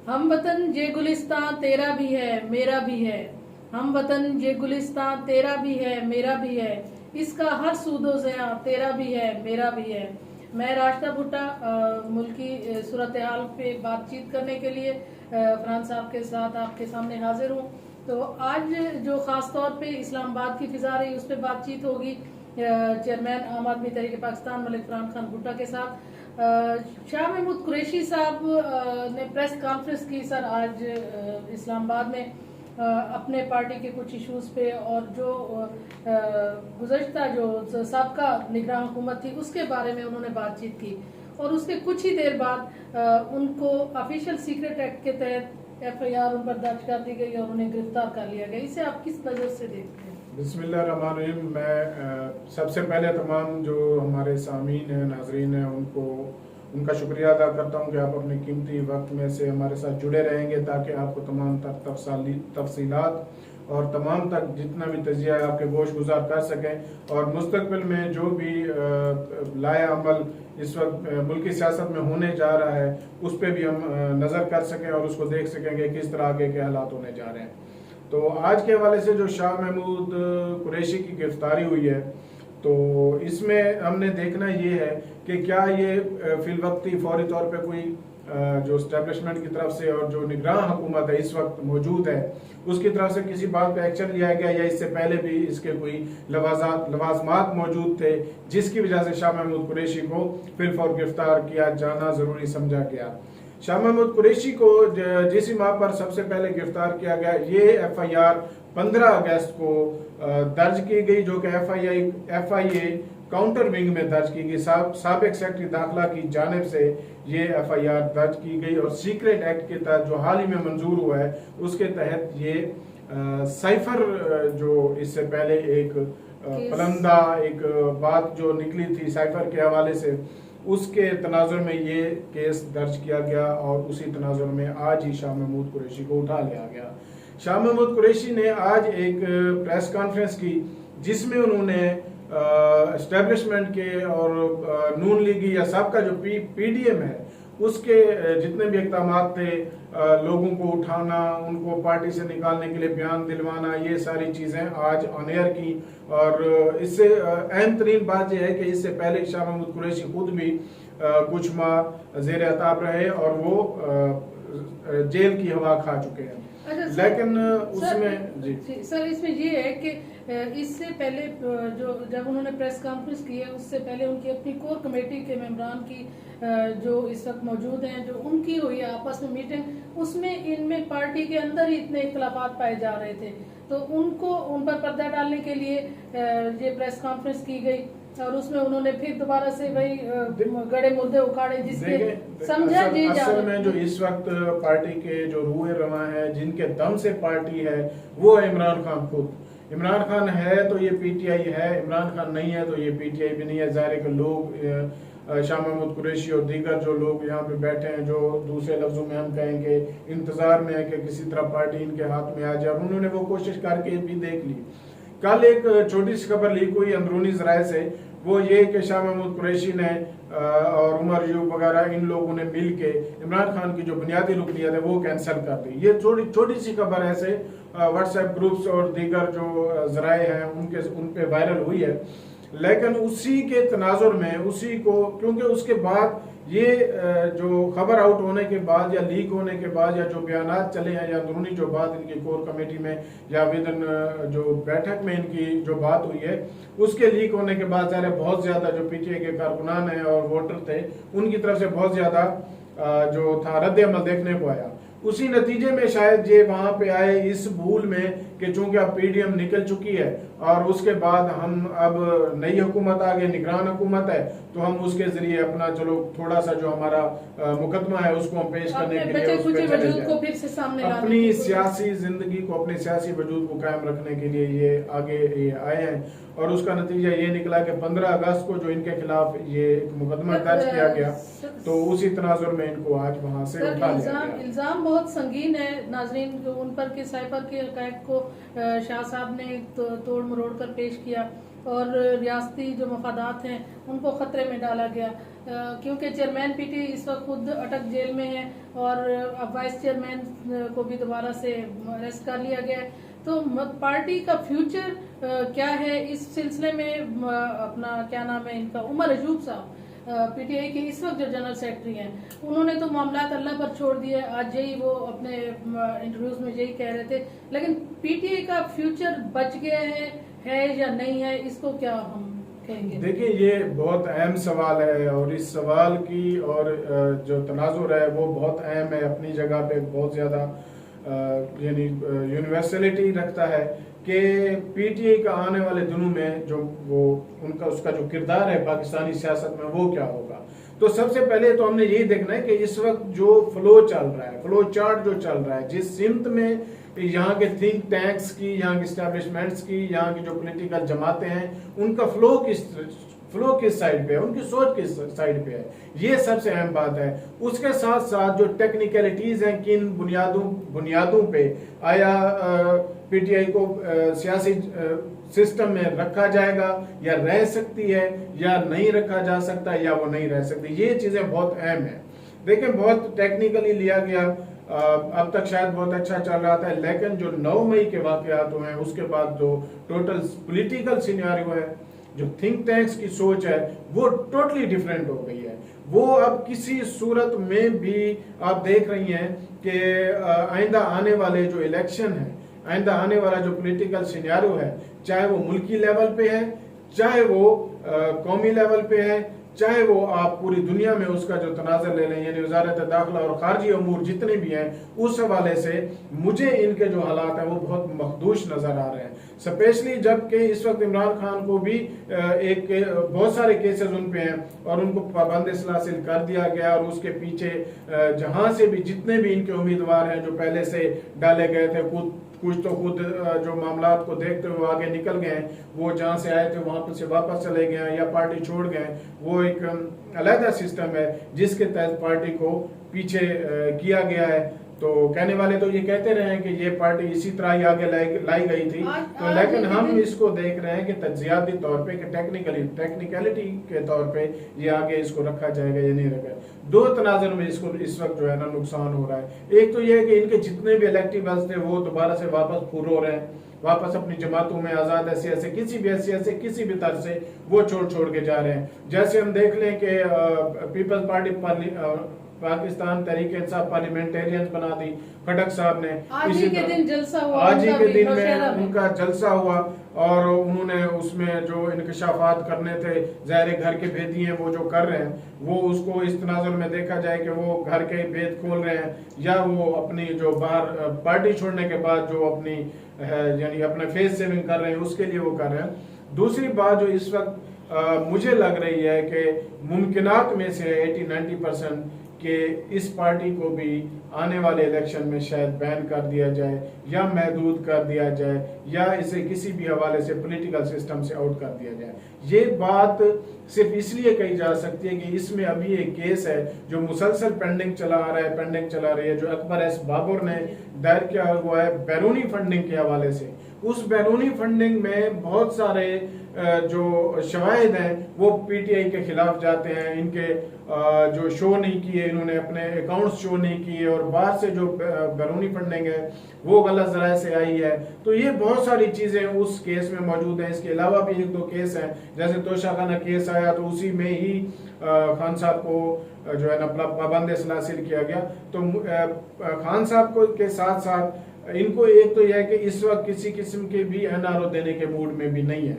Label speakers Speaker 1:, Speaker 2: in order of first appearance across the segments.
Speaker 1: हम वतन ये गुलिस्तां तेरा भी है मेरा भी है। हम वतन ये गुलिस्तां तेरा भी है मेरा भी है। इसका हर सूदो ज़या तेरा भी है मेरा भी है। मैं राशिदा भुट्टा मुल्की सूरत हाल पे बातचीत करने के लिए फरहान साहब के साथ आपके सामने हाजिर हूँ। तो आज जो ख़ास तौर पे इस्लामाबाद की फिजा रही उस पर बातचीत होगी चेयरमैन आम आदमी तहरीक पाकिस्तान मलिक फरहान खान भुट्टा के साथ। शाह महमूद कुरैशी साहब ने प्रेस कॉन्फ्रेंस की सर आज इस्लामाबाद में अपने पार्टी के कुछ इश्यूज पे और जो गुज़श्ता जो साबका निगरान हुकूमत थी उसके बारे में उन्होंने बातचीत की और उसके कुछ ही देर बाद उनको ऑफिशियल सीक्रेट एक्ट के तहत FIR उन पर दर्ज कर दी गई और उन्हें गिरफ्तार कर लिया गया। इसे आप किस नज़र से देखते हैं?
Speaker 2: बिस्मिल्लाहिर्रहमानिर्रहीम। मैं सबसे पहले तमाम जो हमारे सामीन हैं, नाजरीन हैं, उनका शुक्रिया अदा करता हूं कि आप अपने कीमती वक्त में से हमारे साथ जुड़े रहेंगे ताकि आपको तमाम तफसीलात और तमाम तक जितना भी तजिया है आपके गोश गुजार कर सकें और मुस्तकबिल में जो भी लाया अमल इस वक्त मुल्की सियासत में होने जा रहा है उस पर भी हम नज़र कर सकें और उसको देख सकेंगे किस तरह आगे के हालात होने जा रहे हैं। तो आज के हवाले से जो शाह महमूद कुरैशी की गिरफ्तारी हुई है तो इसमें हमने देखना ये है कि क्या ये फिलवक्ती फौरी तौर पे कोई जो इस्टेब्लिशमेंट की तरफ से और जो निगरान हुकूमत है इस वक्त मौजूद है उसकी तरफ से किसी बात पे एक्शन लिया गया या इससे पहले भी इसके कोई लवाजमात मौजूद थे जिसकी वजह से शाह महमूद कुरैशी को फिलफौर गिरफ्तार किया जाना जरूरी समझा गया। शाह महमूद कुरैशी को जिस माह पर सबसे पहले गिरफ्तार किया गया ये FIR 15 अगस्त को दर्ज की गई जो कि FIA काउंटर विंग में दर्ज की गई। साबिक सेक्रेटरी दाखिला की जानिब से ये FIR दर्ज की गई और सीक्रेट एक्ट के तहत जो हाल ही में मंजूर हुआ है उसके तहत ये साइफर जो इससे पहले एक पलंदा एक बात जो निकली थी साइफर के हवाले से उसके तनाजुर में ये केस दर्ज किया गया और उसी तनाजुर में आज ही शाह महमूद कुरैशी को उठा लिया गया। शाह महमूद कुरैशी ने आज एक प्रेस कॉन्फ्रेंस की जिसमें उन्होंने एस्टेब्लिशमेंट के और नून लीगी या सबका जो PDM है उसके जितने भी इक़दामात थे लोगों को उठाना उनको पार्टी से निकालने के लिए बयान दिलवाना ये सारी चीज़ें आज ऑन एयर की। और इससे अहम तरीन बात यह है कि इससे पहले शाह महमूद कुरैशी खुद भी कुछ माह ज़ेर अताब रहे और वो जेल की हवा खा चुके हैं। लेकिन उसमें
Speaker 1: जी सर इसमें ये है कि इससे पहले जो जब उन्होंने प्रेस कॉन्फ्रेंस की है उससे पहले उनकी अपनी कोर कमेटी के मेंबरान की जो इस वक्त मौजूद हैं जो उनकी हुई आपस में मीटिंग उसमें इनमें पार्टी के अंदर ही इतने इख्तलाफात पाए जा रहे थे तो उनको उन पर पर्दा डालने के लिए ये प्रेस कॉन्फ्रेंस की गई और उसमें उन्होंने फिर दोबारा से वही गड़े मुद्दे उखाड़े जिसके समझा जी
Speaker 2: असल में जो इस वक्त पार्टी के जो रूए रवा है जिनके दम से पार्टी है वो है इमरान खान खुद। इमरान खान है तो ये PTI है, इमरान खान नहीं है तो ये PTI भी नहीं है। ज़ाहिर के लोग शाह महमूद कुरैशी और दीगर जो लोग यहाँ पे बैठे हैं जो दूसरे लफ्जों में हम कहेंगे इंतजार में है कि किसी तरह पार्टी इनके हाथ में आ जाए और उन्होंने वो कोशिश करके भी देख ली। कल एक छोटी सी खबर लीक हुई अंदरूनी जराये से वो ये कि शाह महमूद कुरैशी ने और उमर अयूब वगैरह इन लोगों ने मिल के इमरान खान की जो बुनियादी रुकनियत है वो कैंसिल कर दी। ये छोटी सी खबर ऐसे व्हाट्सएप ग्रुप्स और दीगर जो जराए हैं उन पे वायरल हुई है लेकिन उसी के तनाजुर में उसी को क्योंकि उसके बाद ये जो खबर आउट होने के बाद या लीक होने के बाद या जो बयानात चले हैं या अंदरूनी जो बात इनकी कोर कमेटी में या विदन जो बैठक में इनकी जो बात हुई है उसके लीक होने के बाद ज़ाहिर बहुत ज़्यादा जो PTI के कारकुनान हैं और वोटर थे उनकी तरफ से बहुत ज़्यादा जो था रद्द अमल देखने को आया। उसी नतीजे में शायद ये वहां पे आए इस भूल में कि चूंकि अब PDM निकल चुकी है और उसके बाद हम अब नई हुकूमत आ गई निगरान हुकूमत है तो हम उसके जरिए अपना चलो थोड़ा सा जो हमारा मुकदमा है उसको हम पेश करने के लिए उस पर अपनी सियासी जिंदगी को अपने सियासी वजूद को कायम रखने के लिए ये आगे आए हैं और उसका नतीजा ये निकला कि 15 अगस्त को जो इनके खिलाफ ये मुकदमा दर्ज किया गया तो उसी तनाजुर में इनको आज वहां से उठा लिया गया।
Speaker 1: इल्जाम बहुत संगीन है नाजरीन उन पर के साइबर के हक़ाइक़ को शाह साहब ने तोड़ मरोड़ कर पेश किया और रियासती जो मफादात हैं उनको ख़तरे में डाला गया, क्योंकि चेयरमैन पीटीआई इस वक्त खुद अटक जेल में है और अब वाइस चेयरमैन को भी दोबारा से अरेस्ट कर लिया गया है। तो पार्टी का फ्यूचर क्या है इस सिलसिले में अपना क्या नाम है इनका, उमर अयूब साहब पीटीआई के इस वक्त जो जनरल सेक्रेटरी हैं, उन्होंने तो मामला अल्लाह पर छोड़ दिए। आज यही वो अपने इंटरव्यूज में यही कह रहे थे, लेकिन पीटीआई का फ्यूचर बच गया है या नहीं है, इसको क्या हम कहेंगे?
Speaker 2: देखिए, ये बहुत अहम सवाल है और इस सवाल की और जो तनाजुर है वो बहुत अहम है, अपनी जगह पे बहुत ज़्यादा यानी यूनिवर्सलिटी रखता है कि पीटीआई का आने वाले दिनों में जो वो उनका उसका जो किरदार है पाकिस्तानी सियासत में वो क्या होगा। तो सबसे पहले तो हमने यही देखना है कि इस वक्त जो फ्लो चल रहा है, फ्लो चार्ट जो चल रहा है, जिस सिमत में यहाँ के थिंक टैंक्स की, यहाँ के स्टैब्लिशमेंट्स की, यहाँ की जो पॉलिटिकल जमातें हैं, उनका फ्लो किस साइड पे है, उनकी सोच किस साइड पे है, ये सबसे अहम बात है। उसके साथ साथ जो टेक्निकलिटीज हैं, किन बुनियादों पे आया पीटीआई को सियासी सिस्टम में रखा जाएगा या रह सकती है या नहीं रखा जा सकता या वो नहीं रह सकती, ये चीजें बहुत अहम है। देखिए, बहुत टेक्निकली लिया गया, अब तक शायद बहुत अच्छा चल रहा था, लेकिन जो 9 मई के वाकयात हुए हैं उसके बाद जो टोटल पॉलिटिकल सिनेरियो है, जो थिंक टैंक्स की सोच है, वो टोटली डिफरेंट हो गई है। वो अब किसी सूरत में भी आप देख रही हैं कि आइंदा आने वाले जो इलेक्शन है, आइंदा आने वाला जो पॉलिटिकल सिनेरियो है, चाहे वो मुल्की लेवल पे है, चाहे वो कौमी लेवल पे है, चाहे वो आप पूरी दुनिया में उसका जो तनाज़र ले लें, यानी वज़ारत दाखिला और खारजी अमूर जितने भी हैं, उस हवाले से मुझे इनके जो हालात हैं वो बहुत मखदूश नजर आ रहे हैं। स्पेशली जबकि इस वक्त इमरान खान को भी बहुत सारे केसेस उन पे हैं और उनको पाबंद इस्लासिल कर दिया गया, और उसके पीछे जहां से भी जितने भी इनके उम्मीदवार हैं जो पहले से डाले गए थे, कुछ तो खुद जो मामला को देखते हुए आगे निकल गए, वो जहां से आए थे वहां पर से वापस चले गए या पार्टी छोड़ गए। वो एक अलग सिस्टम है जिसके तहत पार्टी को पीछे किया गया है। तो कहने वाले तो ये कहते रहे हैं कि ये पार्टी इसी तरह ही आगे लाई गई थी, तो लेकिन हम इसको देख रहे हैं कि तज्जियाती तौर पे, कि टेक्निकलिटी के तौर पे ये आगे इसको रखा जाएगा या नहीं रखा। दो तनाजुर में इसको इस वक्त जो है ना नुकसान हो रहा है। एक तो ये है कि इनके जितने भी इलेक्टिव्स थे वो दोबारा से वापस फुर हो रहे हैं, वापस अपनी जमातों में आजाद हैसियत से, किसी भी हैसियत से, किसी भी तरह से वो छोड़ के जा रहे हैं। जैसे हम देख लें कि peoples party Pakistan Tehreek Insaf parliamentarians बना दी खटक साहब ने,
Speaker 1: आज ही के दिन जलसा हुआ,
Speaker 2: आज ही के दिन में उनका जलसा हुआ और उन्होंने उसमें जो इंकशाफात करने थे, ज़ाहिर घर के भेदी हैं वो जो कर रहे हैं, वो उसको इस तनाजुर में देखा जाए कि वो घर के भेद खोल रहे हैं या वो अपनी जो बाहर पार्टी छोड़ने के बाद जो अपनी यानी अपने फेस सेविंग कर रहे हैं उसके लिए वो कर रहे हैं। दूसरी बात जो इस वक्त मुझे लग रही है कि मुमकिनात में से 80-90% कि इस पार्टी को भी आने वाले इलेक्शन में शायद बैन कर दिया जाए या महदूद कर दिया जाए या इसे किसी भी हवाले से पॉलिटिकल सिस्टम से आउट कर दिया जाए। ये बात सिर्फ इसलिए कही जा सकती है कि इसमें अभी एक केस है जो मुसलसल पेंडिंग चला रही है, जो अकबर एस बाबर ने दायर किया हुआ है बैरूनी फंडिंग के हवाले से। उस बैरूनी फंडिंग में बहुत सारे जो शवाहिद हैं वो पीटीआई के खिलाफ जाते हैं। इनके जो शो नहीं किए, इन्होंने अपने अकाउंट्स शो नहीं किए और बाहर से जो बैरूनी फंडिंग है वो गलत ज़राए से आई है। तो ये बहुत सारी चीज़ें उस केस में मौजूद हैं। इसके अलावा भी 1-2 केस हैं, जैसे तोशाखाना केस आया तो उसी में ही खान साहब को जो है ना पाबंद इस्लासिल किया गया। तो खान साहब को के साथ साथ इनको एक तो यह है कि इस वक्त किसी किस्म के भी एनआरओ देने के मूड में भी नहीं है,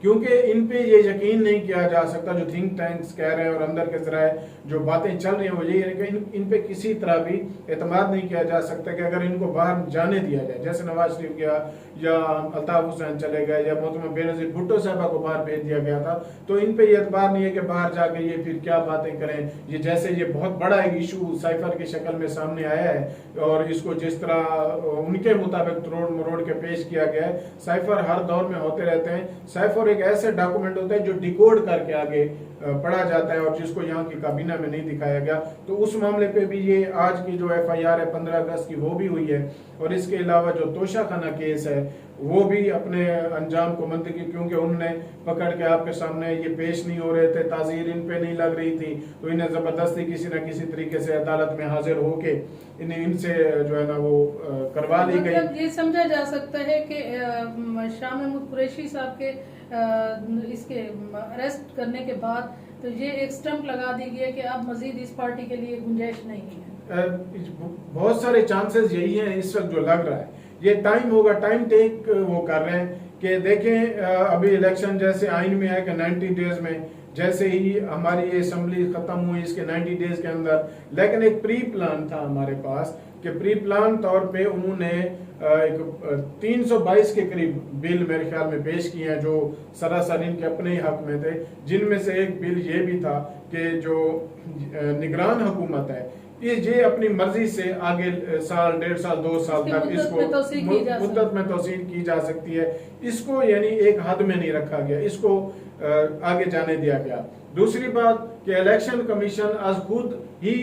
Speaker 2: क्योंकि इन पे ये यकीन नहीं किया जा सकता। जो थिंक टैंक्स कह रहे हैं और अंदर के जराए जो बातें चल रही हैं वो यही है कि इन पे किसी तरह भी एतमाद नहीं किया जा सकता कि अगर इनको बाहर जाने दिया जाए, जैसे नवाज शरीफ गया या अल्ताफ हुसैन चले गए या मोहतरमा बेनज़ीर भुट्टो साहबा को बाहर भेज दिया गया था, तो इन पे ये एतबार नहीं है कि बाहर जाके ये फिर क्या बातें करें। ये जैसे ये बहुत बड़ा एक इशू साइफर की शक्ल में सामने आया है और इसको जिस तरह उनके मुताबिक तोड़ मरोड़ के पेश किया गया है। साइफर हर दौर में होते रहते हैं। साइफर एक ऐसा डॉक्यूमेंट होता है जो डिकोड करके आगे पढ़ा जाता है और जिसको यहाँ की काबीना में नहीं दिखाया गया। तो उस मामले पे भी ये आज की जो FIR है 15 अगस्त की वो भी हुई है। और इसके अलावा जो तोशाखाना केस है वो भी अपने अंजाम को मंतकी, क्योंकि उनने पकड़ के आपके सामने ये पेश नहीं हो रहे थे, ताजीर इन पे नहीं लग रही थी, तो इन्हें जबरदस्ती किसी न किसी तरीके से अदालत में हाजिर होके इनसे जो है ना वो करवा ली गई।
Speaker 1: मतलब ये समझा जा सकता है कि शाह महमूद कुरैशी साहब के इसके अरेस्ट करने के बाद तो ये एक स्टंप लगा दी गई है कि अब मजीद इस पार्टी के लिए गुंजाइश नहीं है।
Speaker 2: बहुत सारे चांसेस यही हैं इस वक्त जो लग रहा है। ये टाइम होगा, टाइम टेक वो कर रहे हैं कि देखें अभी इलेक्शन जैसे आइन में है कि 90 डेज में, जैसे ही हमारी ये असेंबली खत्म हुई इसके 90 डेज के अंदर, लेकिन एक प्री प्लान था हमारे पास कि प्री प्लान तौर पे उन्होंने एक 322 के करीब बिल मेरे ख्याल में पेश किए हैं जो सरासर इनके अपने ही हक में थे, जिनमें से एक बिल ये भी था कि जो निगरान हुकूमत है ये अपनी मर्जी से आगे साल, 1.5 साल, 2 साल तक इसको मुद्दत में तोसील की जा सकती है। इसको यानी एक हद में नहीं रखा गया, इसको आगे जाने दिया गया। दूसरी बात कि इलेक्शन कमीशन आज खुद ही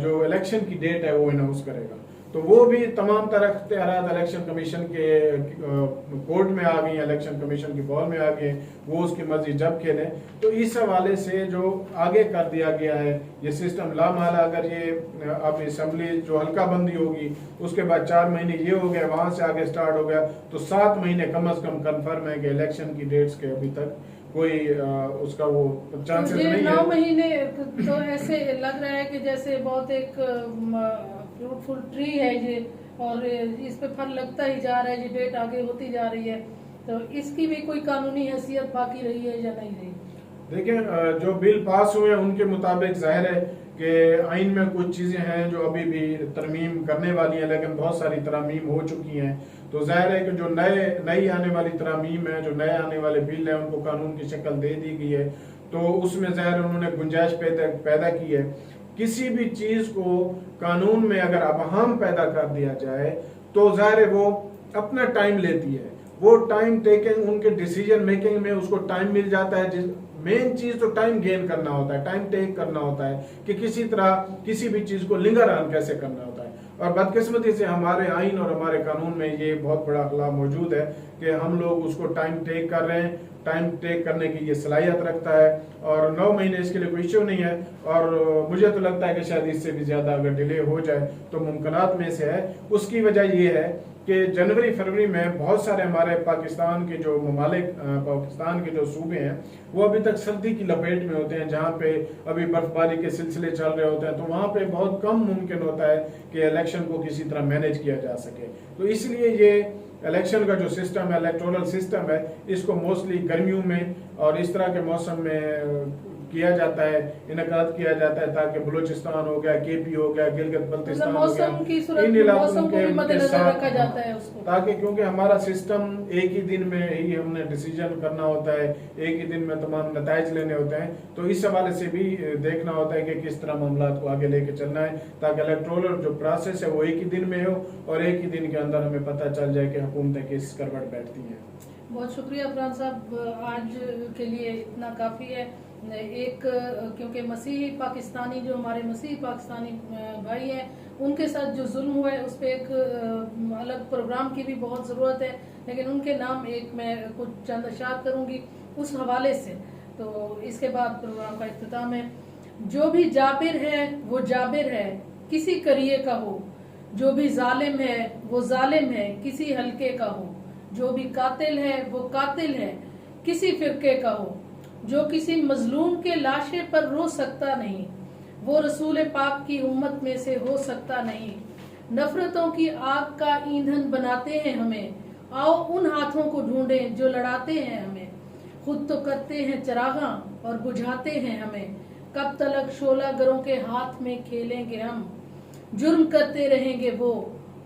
Speaker 2: जो इलेक्शन की डेट है वो अनाउंस करेगा। तो वो भी तमाम तरह इख्तियारात इलेक्शन कमीशन के कोर्ट में आ गई, इलेक्शन कमीशन की बॉल में आ गए, वो उसकी मर्जी जब खेलें। तो इस हवाले से जो आगे कर दिया गया है ये सिस्टम लामाला, अगर ये अब असेंबली जो हल्का बंदी होगी उसके बाद 4 महीने ये हो गया, वहां से आगे स्टार्ट हो गया, तो 7 महीने कम अज कम कन्फर्म है कि इलेक्शन की डेट्स के अभी तक कोई उसका वो चांसेस नहीं है।
Speaker 1: 9 महीने तो ऐसे लग रहा है कि जैसे बहुत एक फ्रूटफुल ट्री है ये, और इस पे फल लगता ही जा रहा है, ये डेट आगे होती जा रही है, तो इसकी भी कोई कानूनी हैसियत बाकी रही है या नहीं रही?
Speaker 2: देखिए जो बिल पास हुए हैं उनके मुताबिक जाहिर है कि आइन में कुछ चीजें हैं जो अभी भी तरमीम करने वाली हैं, लेकिन बहुत सारी तरमीम हो चुकी हैं। तो जाहिर है कि जो नई आने वाली तरमीम है, जो नए आने वाले बिल है, उनको कानून की शक्ल दे दी गई है। तो उसमें जाहिर उन्होंने गुंजाइश पैदा की है। किसी भी चीज को कानून में अगर अबहम पैदा कर दिया जाए तो जाहिर है वो अपना टाइम लेती है, वो टाइम टेकिंग उनके डिसीजन मेकिंग में उसको टाइम मिल जाता है। मेन चीज तो टाइम गेन करना होता है, टाइम टेक करना होता है कि किसी तरह किसी भी चीज को लिंगर ऑन कैसे करना होता है। और बदकिस्मती से हमारे आइन और हमारे कानून में ये बहुत बड़ा खला मौजूद है कि हम लोग उसको टाइम टेक कर रहे हैं, टाइम टेक करने की ये सलाहियत रखता है, और 9 महीने इसके लिए कोई इश्यू नहीं है। और मुझे तो लगता है कि शायद इससे भी ज्यादा अगर डिले हो जाए तो मुमकिनात में से है। उसकी वजह ये है कि जनवरी फरवरी में बहुत सारे हमारे पाकिस्तान के जो ममालिक, पाकिस्तान के जो सूबे हैं वो अभी तक सर्दी की लपेट में होते हैं, जहाँ पे अभी बर्फबारी के सिलसिले चल रहे होते हैं, तो वहाँ पे बहुत कम मुमकिन होता है कि इलेक्शन को किसी तरह मैनेज किया जा सके। तो इसलिए ये इलेक्शन का जो सिस्टम है, इलेक्टोरल सिस्टम है, इसको मोस्टली गर्मियों में और इस तरह के मौसम में किया जाता है, इनकाद किया जाता है, ताकि बलूचिस्तान हो गया, KP हो गया, गिलगित बल्तिस्तान हो गया, इन इलाकों के साथ
Speaker 1: रखा जाता है उसको,
Speaker 2: ताकि क्योंकि हमारा सिस्टम एक ही दिन में ही हमने डिसीजन करना होता है, एक ही दिन में तमाम नताइज लेने होते हैं। तो इस हवाले से भी देखना होता है कि किस तरह मामला को आगे लेके चलना है, ताकि इलेक्टोरल जो प्रोसेस है वो एक ही दिन में हो और एक ही दिन के अंदर हमें पता चल जाए कि हुकूमतें किस करवट बैठती हैं।
Speaker 1: बहुत शुक्रिया फरहान साहब, आज के लिए इतना काफ़ी है। एक क्योंकि मसीही पाकिस्तानी जो हमारे मसीही पाकिस्तानी भाई हैं उनके साथ जो जुल्म हुआ है उस पर एक अलग प्रोग्राम की भी बहुत ज़रूरत है, लेकिन उनके नाम एक मैं कुछ चंद अशार करूँगी उस हवाले से, तो इसके बाद प्रोग्राम का इख्तिताम है। जो भी जाबिर है वो जाबिर है किसी करिए का हो, जो भी जालिम है वो जालिम है किसी हल्के का हो, जो भी कातिल है वो कातिल है किसी फिरके का हो, जो किसी मजलूम के लाशे पर रो सकता नहीं वो रसूल पाक की उम्मत में से हो सकता नहीं। नफरतों की आग का ईंधन बनाते हैं हमें, आओ उन हाथों को ढूंढें जो लड़ाते हैं हमें। खुद तो करते हैं चरागां और बुझाते हैं हमें, कब तलक शोला गरों के हाथ में खेलेंगे हम। जुर्म करते रहेंगे वो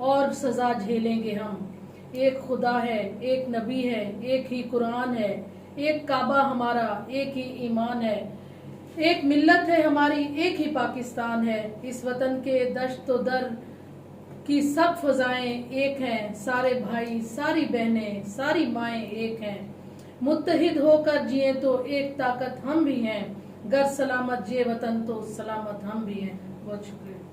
Speaker 1: और सजा झेलेंगे हम। एक खुदा है, एक नबी है, एक ही कुरान है, एक काबा हमारा, एक ही ईमान है, एक मिल्लत है हमारी, एक ही पाकिस्तान है। इस वतन के दश्त तो दर कि सब फजाएं एक हैं, सारे भाई सारी बहनें सारी माएं एक हैं। मुत्तहिद होकर जिए तो एक ताकत हम भी हैं, गर सलामत ये वतन तो सलामत हम भी हैं। बहुत शुक्रिया।